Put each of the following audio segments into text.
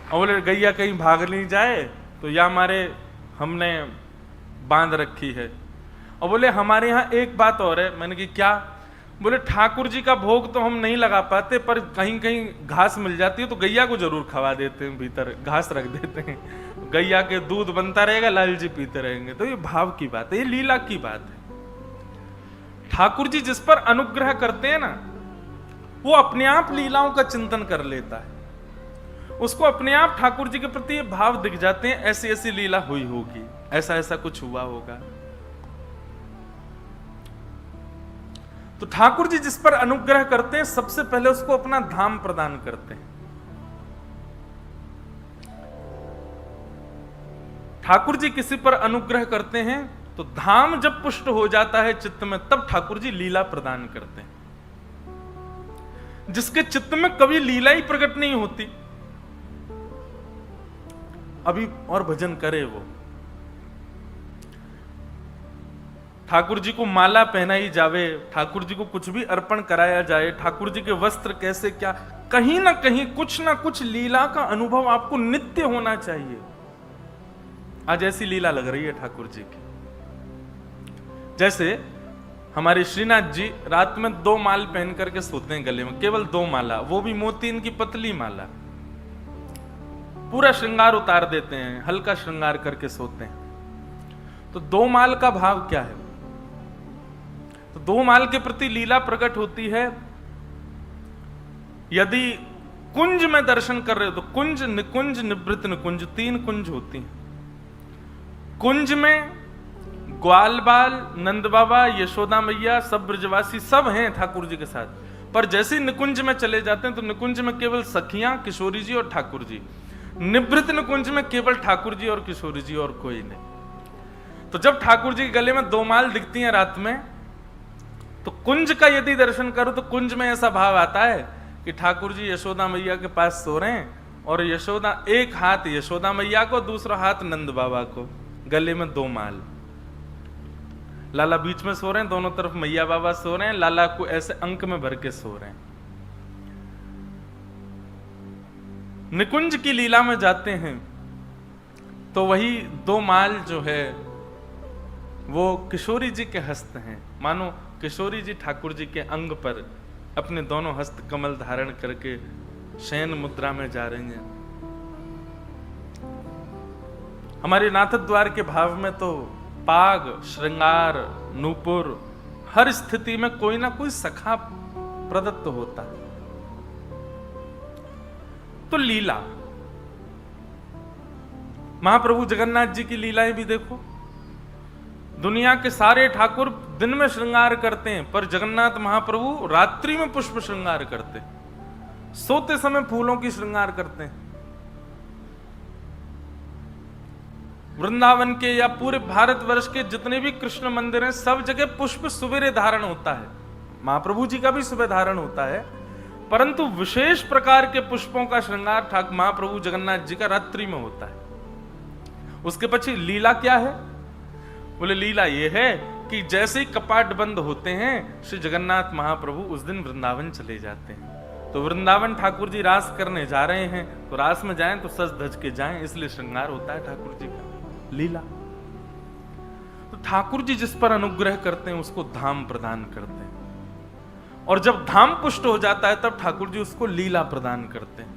और बोले गैया कहीं भाग नहीं जाए तो या हमारे हमने बांध रखी है। और बोले हमारे यहाँ एक बात और है। मैंने कि क्या? बोले ठाकुर जी का भोग तो हम नहीं लगा पाते, पर कहीं कहीं घास मिल जाती है तो गैया को जरूर खवा देते हैं, भीतर घास रख देते हैं, गैया के दूध बनता रहेगा, लाल जी पीते रहेंगे। तो ये भाव की बात है, ये लीला की बात है। ठाकुर जी जिस पर अनुग्रह करते हैं ना, वो अपने आप लीलाओं का चिंतन कर लेता है, उसको अपने आप ठाकुर जी के प्रति भाव दिख जाते हैं, ऐसी ऐसी लीला हुई होगी, ऐसा ऐसा कुछ हुआ होगा। तो ठाकुर जी जिस पर अनुग्रह करते हैं, सबसे पहले उसको अपना धाम प्रदान करते हैं। ठाकुर जी किसी पर अनुग्रह करते हैं तो धाम जब पुष्ट हो जाता है चित्त में, तब ठाकुर जी लीला प्रदान करते हैं। जिसके चित्त में कभी लीला ही प्रकट नहीं होती, अभी और भजन करे वो, ठाकुर जी को माला पहनाई जावे, ठाकुर जी को कुछ भी अर्पण कराया जाए, ठाकुर जी के वस्त्र कैसे क्या, कहीं ना कहीं कुछ ना कुछ लीला का अनुभव आपको नित्य होना चाहिए। आज ऐसी लीला लग रही है ठाकुर जी की। जैसे हमारे श्रीनाथ जी रात में 2 माल पहन करके सोते हैं गले में, केवल 2 माला, वो भी मोतीन की पतली माला। पूरा श्रृंगार उतार देते हैं, हल्का श्रृंगार करके सोते हैं। तो 2 माल का भाव क्या है? तो 2 माल के प्रति लीला प्रकट होती है। यदि कुंज में दर्शन कर रहे हो तो कुंज, निकुंज, निवृत्त निकुंज, 3 कुंज होती हैं। कुंज में ग्वाल बाल, नंद बाबा, यशोदा मैया, सब ब्रजवासी सब हैं ठाकुर जी के साथ। पर जैसे निकुंज में चले जाते हैं तो निकुंज में केवल सखियां, किशोरी जी और ठाकुर जी। निवृत्त निकुंज में केवल ठाकुर जी और किशोरी जी और कोई नहीं। तो जब ठाकुर जी के गले में 2 माल दिखती हैं रात में, तो कुंज का यदि दर्शन करो तो कुंज में ऐसा भाव आता है कि ठाकुर जी यशोदा मैया के पास सो रहे हैं, और यशोदा, एक हाथ यशोदा मैया को, दूसरा हाथ नंद बाबा को, गले में 2 माल। लाला बीच में सो रहे हैं, दोनों तरफ मैया बाबा सो रहे हैं, लाला को ऐसे अंक में भर के सो रहे हैं। निकुंज की लीला में जाते हैं तो वही 2 माल जो है वो किशोरी जी के हस्त हैं। मानो किशोरी जी ठाकुर जी के अंग पर अपने दोनों हस्त कमल धारण करके शयन मुद्रा में जा रही हैं। हमारे नाथ द्वार के भाव में तो पाग, श्रृंगार, नूपुर, हर स्थिति में कोई ना कोई सखा प्रदत्त होता है। तो लीला, महाप्रभु जगन्नाथ जी की लीलाएं भी देखो। दुनिया के सारे ठाकुर दिन में श्रृंगार करते हैं, पर जगन्नाथ महाप्रभु रात्रि में पुष्प श्रृंगार करते हैं, सोते समय फूलों की श्रृंगार करते हैं। वृंदावन के या पूरे भारतवर्ष के जितने भी कृष्ण मंदिर हैं, सब जगह पुष्प सुबेरे धारण होता है। महाप्रभु जी का भी सुबह धारण होता है, परंतु विशेष प्रकार के पुष्पों का श्रृंगार ठाकुर महाप्रभु जगन्नाथ जी का रात्रि में होता है। उसके पीछे लीला क्या है? बोले लीला ये है कि जैसे ही कपाट बंद होते हैं, श्री जगन्नाथ महाप्रभु उस दिन वृंदावन चले जाते हैं। तो वृंदावन ठाकुर जी रास करने जा रहे हैं, तो रास में जाएं तो सज धज के जाएं, इसलिए श्रृंगार होता है ठाकुर जी का। लीला। तो ठाकुर जी जिस पर अनुग्रह करते हैं उसको धाम प्रदान करते हैं, और जब धाम पुष्ट हो जाता है तब ठाकुर जी उसको लीला प्रदान करते हैं।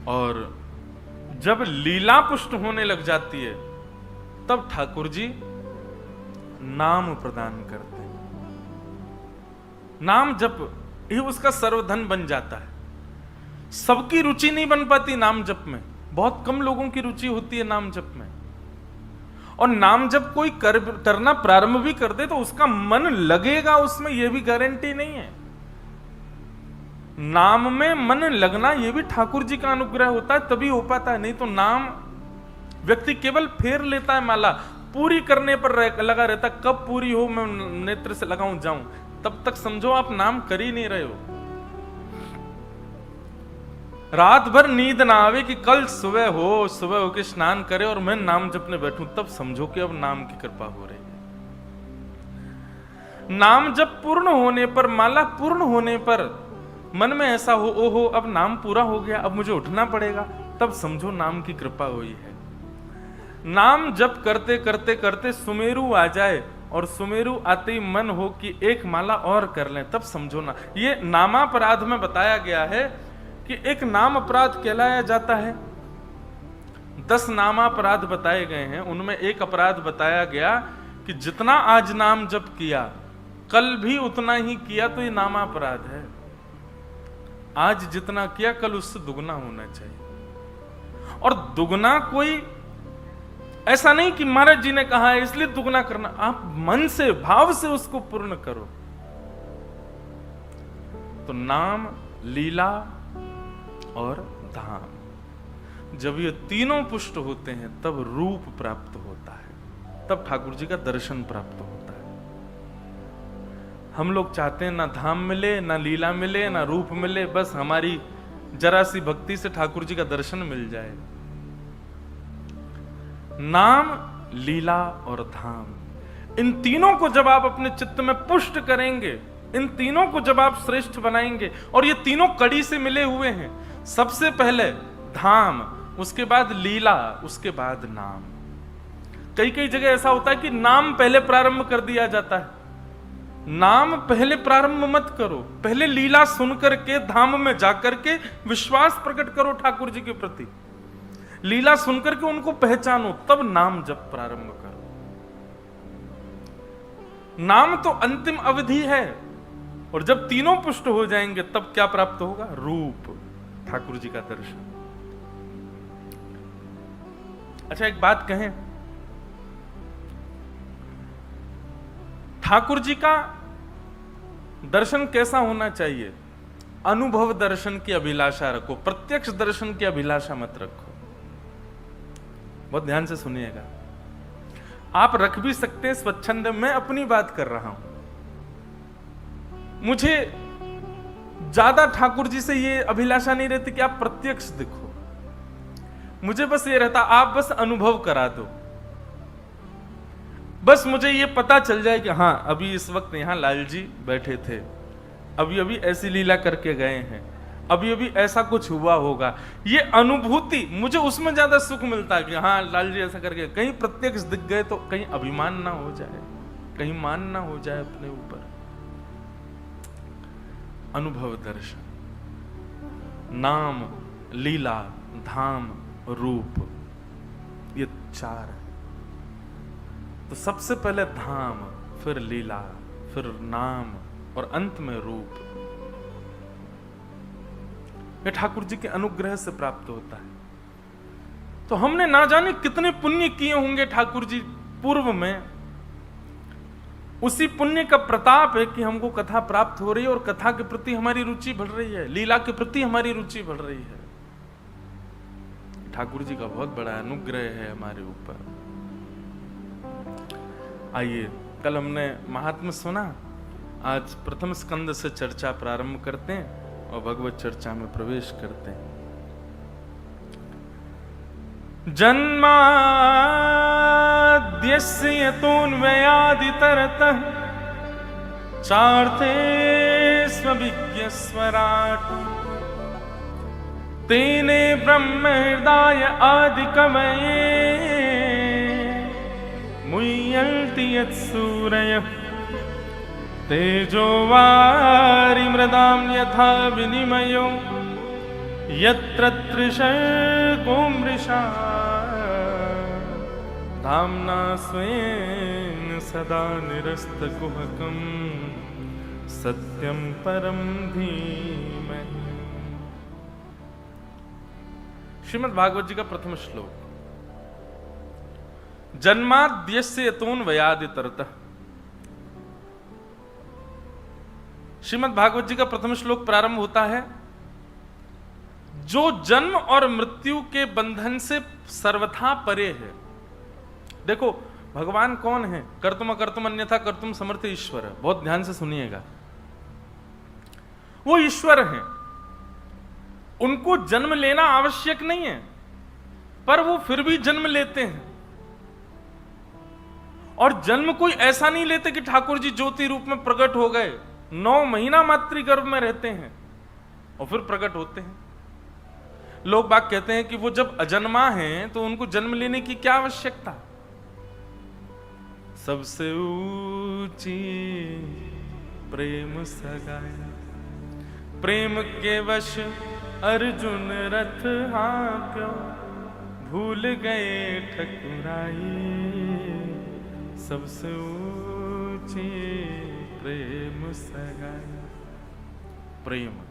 और जब लीला पुष्ट होने लग जाती है तब ठाकुर जी नाम प्रदान करते हैं। नाम जप ये उसका सर्वधन बन जाता है। सबकी रुचि नहीं बन पाती नाम जप में, बहुत कम लोगों की रुचि होती है नाम जप में। और नाम जप कोई करना प्रारंभ भी कर दे तो उसका मन लगेगा उसमें, यह भी गारंटी नहीं है। नाम में मन लगना यह भी ठाकुर जी का अनुग्रह होता है, तभी हो पाता है। नहीं तो नाम व्यक्ति केवल फेर लेता है, माला पूरी करने पर लगा रहता, कब पूरी हो मैं नेत्र से लगाऊं जाऊं, तब तक समझो आप नाम कर ही नहीं रहे हो। रात भर नींद ना आवे कि कल सुबह होके स्नान करे और मैं नाम जपने बैठूं, तब समझो कि अब नाम की कृपा हो रही है। नाम जप पूर्ण होने पर, माला पूर्ण होने पर मन में ऐसा हो, ओहो अब नाम पूरा हो गया, अब मुझे उठना पड़ेगा, तब समझो नाम की कृपा हुई है। नाम जप करते करते करते सुमेरु आ जाए और सुमेरु आते ही मन हो कि एक माला और कर लें, तब समझो ना। ये नामापराध में बताया गया है कि एक नाम अपराध कहलाया जाता है। 10 नामापराध बताए गए हैं, उनमें एक अपराध बताया गया कि जितना आज नाम जप किया कल भी उतना ही किया तो ये नामापराध है। आज जितना किया कल उससे दुगना होना चाहिए। और दुगना कोई ऐसा नहीं कि महाराज जी ने कहा है इसलिए दुगना करना, आप मन से भाव से उसको पूर्ण करो। तो नाम, लीला और धाम, जब ये तीनों पुष्ट होते हैं तब रूप प्राप्त होता है, तब ठाकुर जी का दर्शन प्राप्त होता है। हम लोग चाहते हैं ना धाम मिले, ना लीला मिले, ना रूप मिले, बस हमारी जरा सी भक्ति से ठाकुर जी का दर्शन मिल जाए। नाम, लीला और धाम, इन तीनों को जब आप अपने चित्त में पुष्ट करेंगे, इन तीनों को जब आप श्रेष्ठ बनाएंगे, और ये तीनों कड़ी से मिले हुए हैं, सबसे पहले धाम, उसके बाद लीला, उसके बाद नाम। कई कई जगह ऐसा होता है कि नाम पहले प्रारंभ कर दिया जाता है। नाम पहले प्रारंभ मत करो, पहले लीला सुन करके धाम में जाकर के विश्वास प्रकट करो ठाकुर जी के प्रति। लीला सुनकर के उनको पहचानो, तब नाम जब प्रारंभ करो। नाम तो अंतिम अवधि है, और जब तीनों पुष्ट हो जाएंगे तब क्या प्राप्त होगा? रूप, ठाकुर जी का दर्शन। अच्छा एक बात कहें, ठाकुर जी का दर्शन कैसा होना चाहिए? अनुभव दर्शन की अभिलाषा रखो, प्रत्यक्ष दर्शन की अभिलाषा मत रखो। बहुत ध्यान से सुनिएगा, आप रख भी सकते हैं स्वच्छंद, मैं अपनी बात कर रहा हूं। मुझे ज्यादा ठाकुर जी से ये अभिलाषा नहीं रहती कि आप प्रत्यक्ष दिखो, मुझे बस ये रहता आप बस अनुभव करा दो, बस मुझे ये पता चल जाए कि हाँ अभी इस वक्त यहां लाल जी बैठे थे, अभी अभी ऐसी लीला करके गए हैं, अभी अभी ऐसा कुछ हुआ होगा। ये अनुभूति, मुझे उसमें ज्यादा सुख मिलता है कि हाँ लाल जी ऐसा करके, कहीं प्रत्यक्ष दिख गए तो कहीं अभिमान ना हो जाए, कहीं मान ना हो जाए अपने ऊपर। अनुभव दर्शन, नाम, लीला, धाम, रूप, ये 4 है। तो सबसे पहले धाम, फिर लीला, फिर नाम और अंत में रूप। ये ठाकुर जी के अनुग्रह से प्राप्त होता है। तो हमने ना जाने कितने पुण्य किए होंगे ठाकुर जी पूर्व में, उसी पुण्य का प्रताप है कि हमको कथा प्राप्त हो रही है और कथा के प्रति हमारी रुचि बढ़ रही है, लीला के प्रति हमारी रुचि बढ़ रही है। ठाकुर जी का बहुत बड़ा अनुग्रह है हमारे ऊपर। आइए, कल हमने महात्म्य सुना, आज प्रथम स्कंद से चर्चा प्रारंभ करते हैं और भगवत चर्चा में प्रवेश करते हैं। जन्माद्यस्य यतोऽन्वयादितरतः चार्थे स्वविज्ञस्वराट् तेने ब्रह्महृदाय आदिकवये मुह्यन्ति यत्सूरयः तेजो वारिमृदां यथा विनिमयो यत्र त्रिशर्गो मृषा धाम्ना स्वेन सदा निरस्तकुहकं सत्यं परं धीमहि। श्रीमद् भागवत जी का प्रथम श्लोक, जन्माद्यस्य यतोऽन्वयादितरतः। श्रीमद् भागवत जी का प्रथम श्लोक प्रारंभ होता है, जो जन्म और मृत्यु के बंधन से सर्वथा परे है। देखो भगवान कौन है? कर्तुम अकर्तुम अन्यथा कर्तुम समर्थ ईश्वर है। बहुत ध्यान से सुनिएगा, वो ईश्वर हैं, उनको जन्म लेना आवश्यक नहीं है, पर वो फिर भी जन्म लेते हैं। और जन्म कोई ऐसा नहीं लेते कि ठाकुर जी ज्योति रूप में प्रकट हो गए, 9 महीना मातृगर्भ में रहते हैं, और फिर प्रकट होते हैं। लोग बाग कहते हैं कि वो जब अजन्मा हैं तो उनको जन्म लेने की क्या आवश्यकता। सबसे ऊंची प्रेम सगाई, प्रेम के वश अर्जुन रथ हाँक्यो, भूल गए ठकुराई, सबसे ऊंची प्रेम सगाई। प्रेम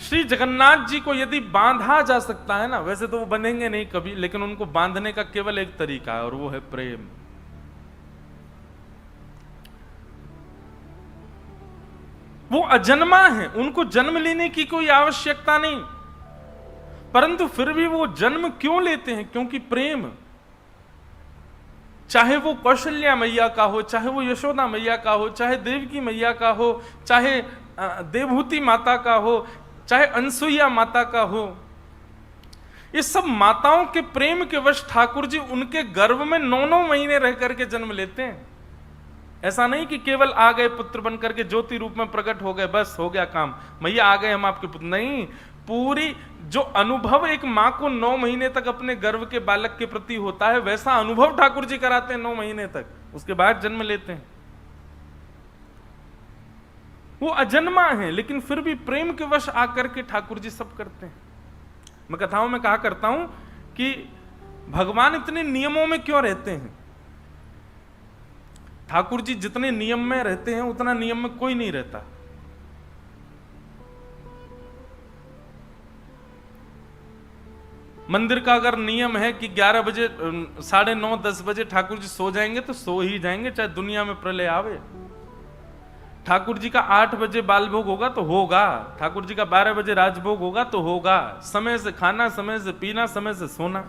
श्री जगन्नाथ जी को यदि बांधा जा सकता है ना, वैसे तो वो बनेंगे नहीं कभी, लेकिन उनको बांधने का केवल एक तरीका है और वो है प्रेम। वो अजन्मा है, उनको जन्म लेने की कोई आवश्यकता नहीं, परंतु फिर भी वो जन्म क्यों लेते हैं? क्योंकि प्रेम। चाहे वो कौशल्या मैया का हो, चाहे वो यशोदा मैया का हो, चाहे देवकी मैया का हो, चाहे देवहूति माता का हो, चाहे अनसुईया माता का हो, ये सब माताओं के प्रेम के वश ठाकुर जी उनके गर्भ में 9-9 महीने रह करके जन्म लेते हैं। ऐसा नहीं कि केवल आ गए पुत्र बनकर के ज्योति रूप में प्रकट हो गए, बस हो गया काम, मैया आ गए हम आपके पुत्र। नहीं, पूरी जो अनुभव एक मां को 9 महीने तक अपने गर्भ के बालक के प्रति होता है, वैसा अनुभव ठाकुर जी कराते हैं 9 महीने तक, उसके बाद जन्म लेते हैं। वो अजन्मा है, लेकिन फिर भी प्रेम के वश आकर के ठाकुर जी सब करते हैं। मैं कथाओं में कहा करता हूं कि भगवान इतने नियमों में क्यों रहते हैं। ठाकुर जी जितने नियम में रहते हैं उतना नियम में कोई नहीं रहता। मंदिर का अगर नियम है कि 11 बजे 9:30 10 बजे ठाकुर जी सो जाएंगे तो सो ही जाएंगे, चाहे दुनिया में प्रलय आवे। ठाकुर जी का 8 बजे बाल भोग होगा तो होगा, ठाकुर जी का 12 बजे राजभोग होगा तो होगा। समय से खाना, समय से पीना, समय से सोना।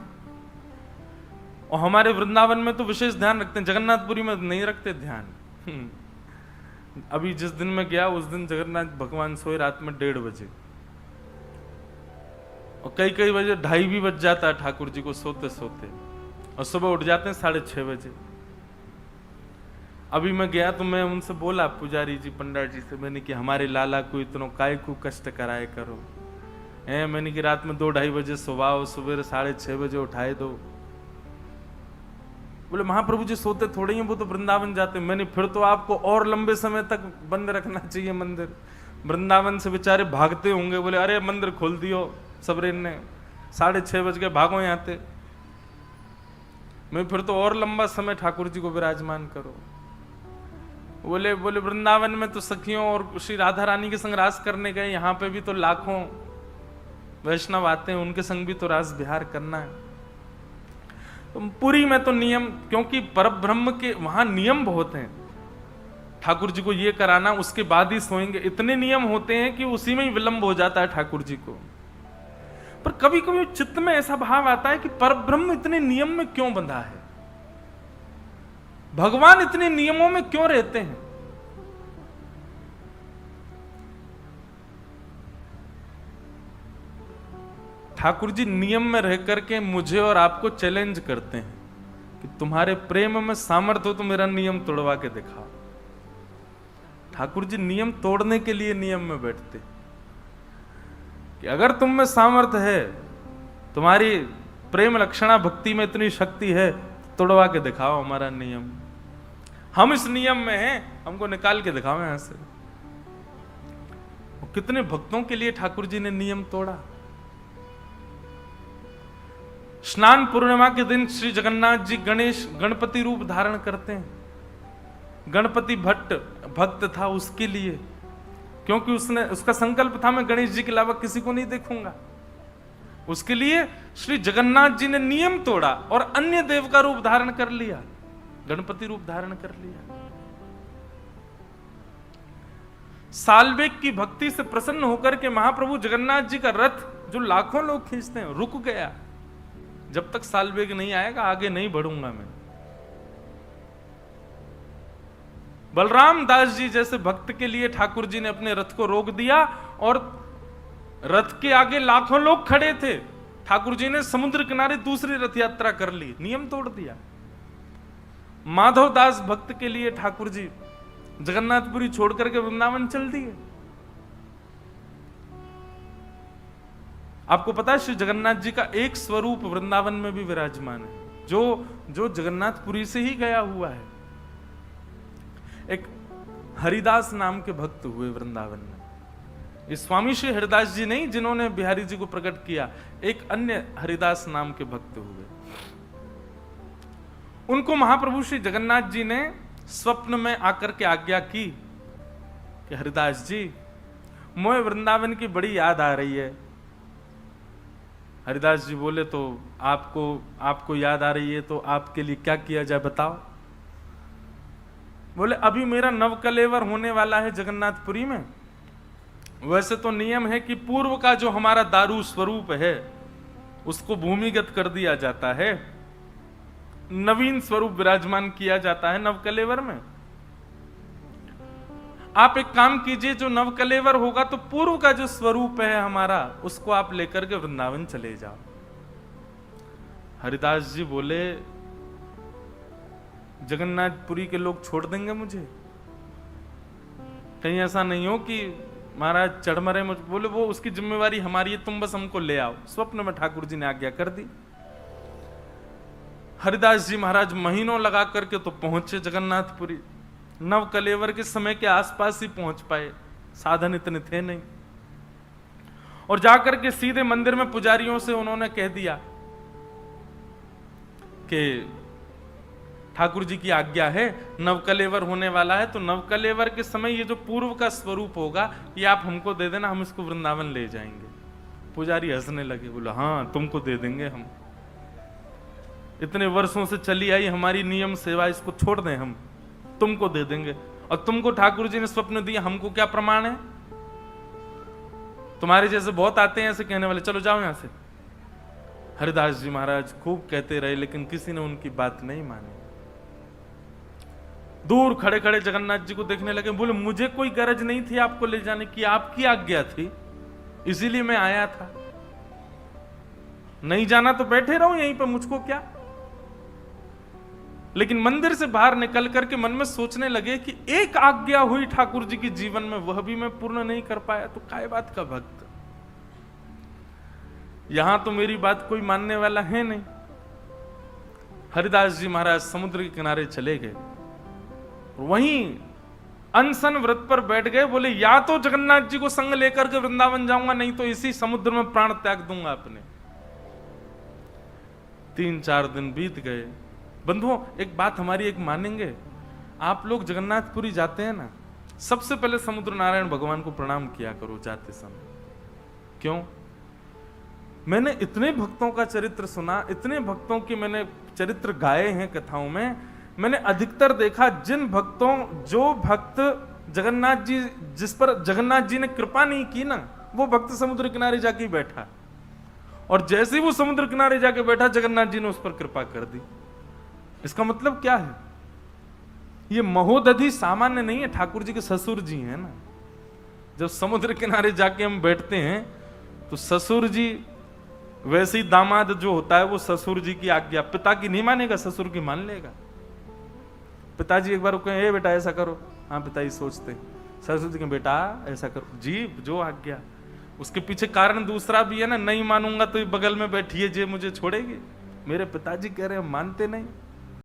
और हमारे वृंदावन में तो विशेष ध्यान रखते हैं, जगन्नाथपुरी में नहीं रखते ध्यान। अभी जिस दिन में गया उस दिन जगन्नाथ भगवान सोए रात में 1:30 बजे, और कई बजे 2:30 भी बज जाता है ठाकुर जी को सोते सोते, और सुबह उठ जाते हैं 6:30 बजे। अभी मैं गया तो मैं उनसे बोला, पुजारी जी पंडित जी से, मैंने कि हमारे लाला को इतना काय को कष्ट कराए करो, मैंने कि रात में 2-2:30 बजे सुबाओ, सुबह 6:30 बजे उठाए दो। बोले महाप्रभु जी सोते थोड़े ही, वो तो वृंदावन जाते। मैंने फिर तो आपको और लंबे समय तक बंद रखना चाहिए मंदिर, वृंदावन से बेचारे भागते होंगे। बोले अरे मंदिर खोल दियो सबरेन ने, 6:30 बज के भागो यहाँ थे। मैं फिर तो और लंबा समय ठाकुर जी को विराजमान करो। बोले वृंदावन में तो सखियों और श्री राधा रानी के संग रास करने गए, यहाँ पे भी तो लाखों वैष्णव आते हैं, उनके संग भी तो रास विहार करना है। तो पुरी में तो नियम, क्योंकि परब्रह्म के वहां नियम बहुत हैं। ठाकुर जी को ये कराना, उसके बाद ही सोएंगे, इतने नियम होते हैं कि उसी में ही विलंब हो जाता है ठाकुर जी को। पर कभी कभी चित्त में ऐसा भाव आता है कि परब्रह्म इतने नियम में क्यों बंधा है, भगवान इतने नियमों में क्यों रहते हैं। ठाकुर जी नियम में रह करके मुझे और आपको चैलेंज करते हैं कि तुम्हारे प्रेम में सामर्थ्य हो तो मेरा नियम तोड़वा के दिखाओ। ठाकुर जी नियम तोड़ने के लिए नियम में बैठते कि अगर तुम में सामर्थ्य है, तुम्हारी प्रेम लक्षणा भक्ति में इतनी शक्ति है, तोड़वा के दिखाओ हमारा नियम। हम इस नियम में हैं, हमको निकाल के दिखाओ यहां से। कितने भक्तों के लिए ठाकुर जी ने नियम तोड़ा। स्नान पूर्णिमा के दिन श्री जगन्नाथ जी गणपति रूप धारण करते हैं। गणपति भक्त था उसके लिए, क्योंकि उसका संकल्प था मैं गणेश जी के अलावा किसी को नहीं देखूंगा। उसके लिए श्री जगन्नाथ जी ने नियम तोड़ा और अन्य देव का रूप धारण कर लिया, गणपति रूप धारण कर लिया। सालबेग की भक्ति से प्रसन्न होकर के महाप्रभु जगन्नाथ जी का रथ, जो लाखों लोग खींचते हैं, रुक गया। जब तक सालबेग नहीं आएगा आगे नहीं बढ़ूंगा मैं। बलराम दास जी जैसे भक्त के लिए ठाकुर जी ने अपने रथ को रोक दिया, और रथ के आगे लाखों लोग खड़े थे। ठाकुर जी ने समुद्र किनारे दूसरी रथ यात्रा कर ली, नियम तोड़ दिया। माधव दास भक्त के लिए ठाकुर जी जगन्नाथपुरी छोड़ करके वृंदावन चल दिए। आपको पता है श्री जगन्नाथ जी का एक स्वरूप वृंदावन में भी विराजमान है, जो जगन्नाथपुरी से ही गया हुआ है। एक हरिदास नाम के भक्त हुए वृंदावन में। ये स्वामी श्री हरिदास जी नहीं जिन्होंने बिहारी जी को प्रकट किया, एक अन्य हरिदास नाम के भक्त हुए। उनको महाप्रभु श्री जगन्नाथ जी ने स्वप्न में आकर के आज्ञा की कि हरिदास जी, मोए वृंदावन की बड़ी याद आ रही है। हरिदास जी बोले, तो आपको याद आ रही है तो आपके लिए क्या किया जाए बताओ। बोले, अभी मेरा नवकलेवर होने वाला है जगन्नाथपुरी में। वैसे तो नियम है कि पूर्व का जो हमारा दारू स्वरूप है उसको भूमिगत कर दिया जाता है, नवीन स्वरूप विराजमान किया जाता है नवकलेवर में। आप एक काम कीजिए, जो नवकलेवर होगा तो पूर्व का जो स्वरूप है हमारा उसको आप लेकर के वृंदावन चले जाओ। हरिदास जी बोले, जगन्नाथपुरी के लोग छोड़ देंगे मुझे? कहीं ऐसा नहीं हो कि महाराज चढ़ मरे मुझ। बोले, वो उसकी जिम्मेवारी हमारी है, तुम बस हमको ले आओ। स्वप्न में ठाकुर जी ने आज्ञा कर दी। हरिदास जी महाराज महीनों लगा करके तो पहुंचे जगन्नाथपुरी। नवकलेवर के समय के आसपास ही पहुंच पाए, साधन इतने थे नहीं। और जाकर के सीधे मंदिर में पुजारियों से उन्होंने कह दिया कि ठाकुर जी की आज्ञा है, नवकलेवर होने वाला है, तो नवकलेवर के समय ये जो पूर्व का स्वरूप होगा ये आप हमको दे देना, हम इसको वृंदावन ले जाएंगे। पुजारी हंसने लगे, बोला, हाँ तुमको दे देंगे हम, इतने वर्षों से चली आई हमारी नियम सेवा, इसको छोड़ दें हम, तुमको दे देंगे। और तुमको ठाकुर जी ने स्वप्न दिया, हमको क्या प्रमाण है? तुम्हारे जैसे बहुत आते हैं ऐसे कहने वाले, चलो जाओ यहां से। हरिदास जी महाराज खूब कहते रहे लेकिन किसी ने उनकी बात नहीं मानी। दूर खड़े खड़े जगन्नाथ जी को देखने लगे। बोले, मुझे कोई गरज नहीं थी आपको ले जाने की, आपकी आज्ञा थी, इसीलिए मैं आया था। नहीं जाना तो बैठे रहो यहीं पर, मुझको क्या। लेकिन मंदिर से बाहर निकल करके मन में सोचने लगे कि एक आज्ञा हुई ठाकुर जी के जीवन में, वह भी मैं पूर्ण नहीं कर पाया, तो काय बात का भक्त। यहां तो मेरी बात कोई मानने वाला है नहीं। हरिदास जी महाराज समुद्र के किनारे चले गए, वहीं अनशन व्रत पर बैठ गए। बोले, या तो जगन्नाथ जी को संग लेकर के वृंदावन जाऊंगा, नहीं तो इसी समुद्र में प्राण त्याग दूंगा अपने। 3-4 दिन बीत गए। बंधुओं, एक बात हमारी एक मानेंगे, आप लोग जगन्नाथपुरी जाते हैं ना, सबसे पहले समुद्र नारायण भगवान को प्रणाम किया करो जाते समय। क्यों? मैंने इतने भक्तों का चरित्र सुना, इतने भक्तों के मैंने चरित्र गाए हैं कथाओं में, मैंने अधिकतर देखा जो भक्त जगन्नाथ जी, जिस पर जगन्नाथ जी ने कृपा नहीं की ना, वो भक्त समुद्र किनारे जाके बैठा, और जैसे ही वो समुद्र किनारे जाके बैठा जगन्नाथ जी ने उस पर कृपा कर दी। इसका मतलब क्या है? ये महोदधि सामान्य नहीं है, ठाकुर जी के ससुर जी हैं ना। जब समुद्र किनारे जाके हम बैठते हैं तो ससुर जी, वैसे ही दामाद जो होता है वो ससुर जी की आज्ञा पिता की नहीं मानेगा, ससुर की मान लेगा। पिताजी एक बार कहें, बेटा ऐसा करो, हाँ पिताजी सोचते, ससुर जी कहें, बेटा ऐसा करो, जी जो आज्ञा। उसके पीछे कारण दूसरा भी है ना, नहीं मानूंगा तो बगल में बैठिए जे मुझे छोड़ेगी। मेरे पिताजी कह रहे हैं, मानते नहीं।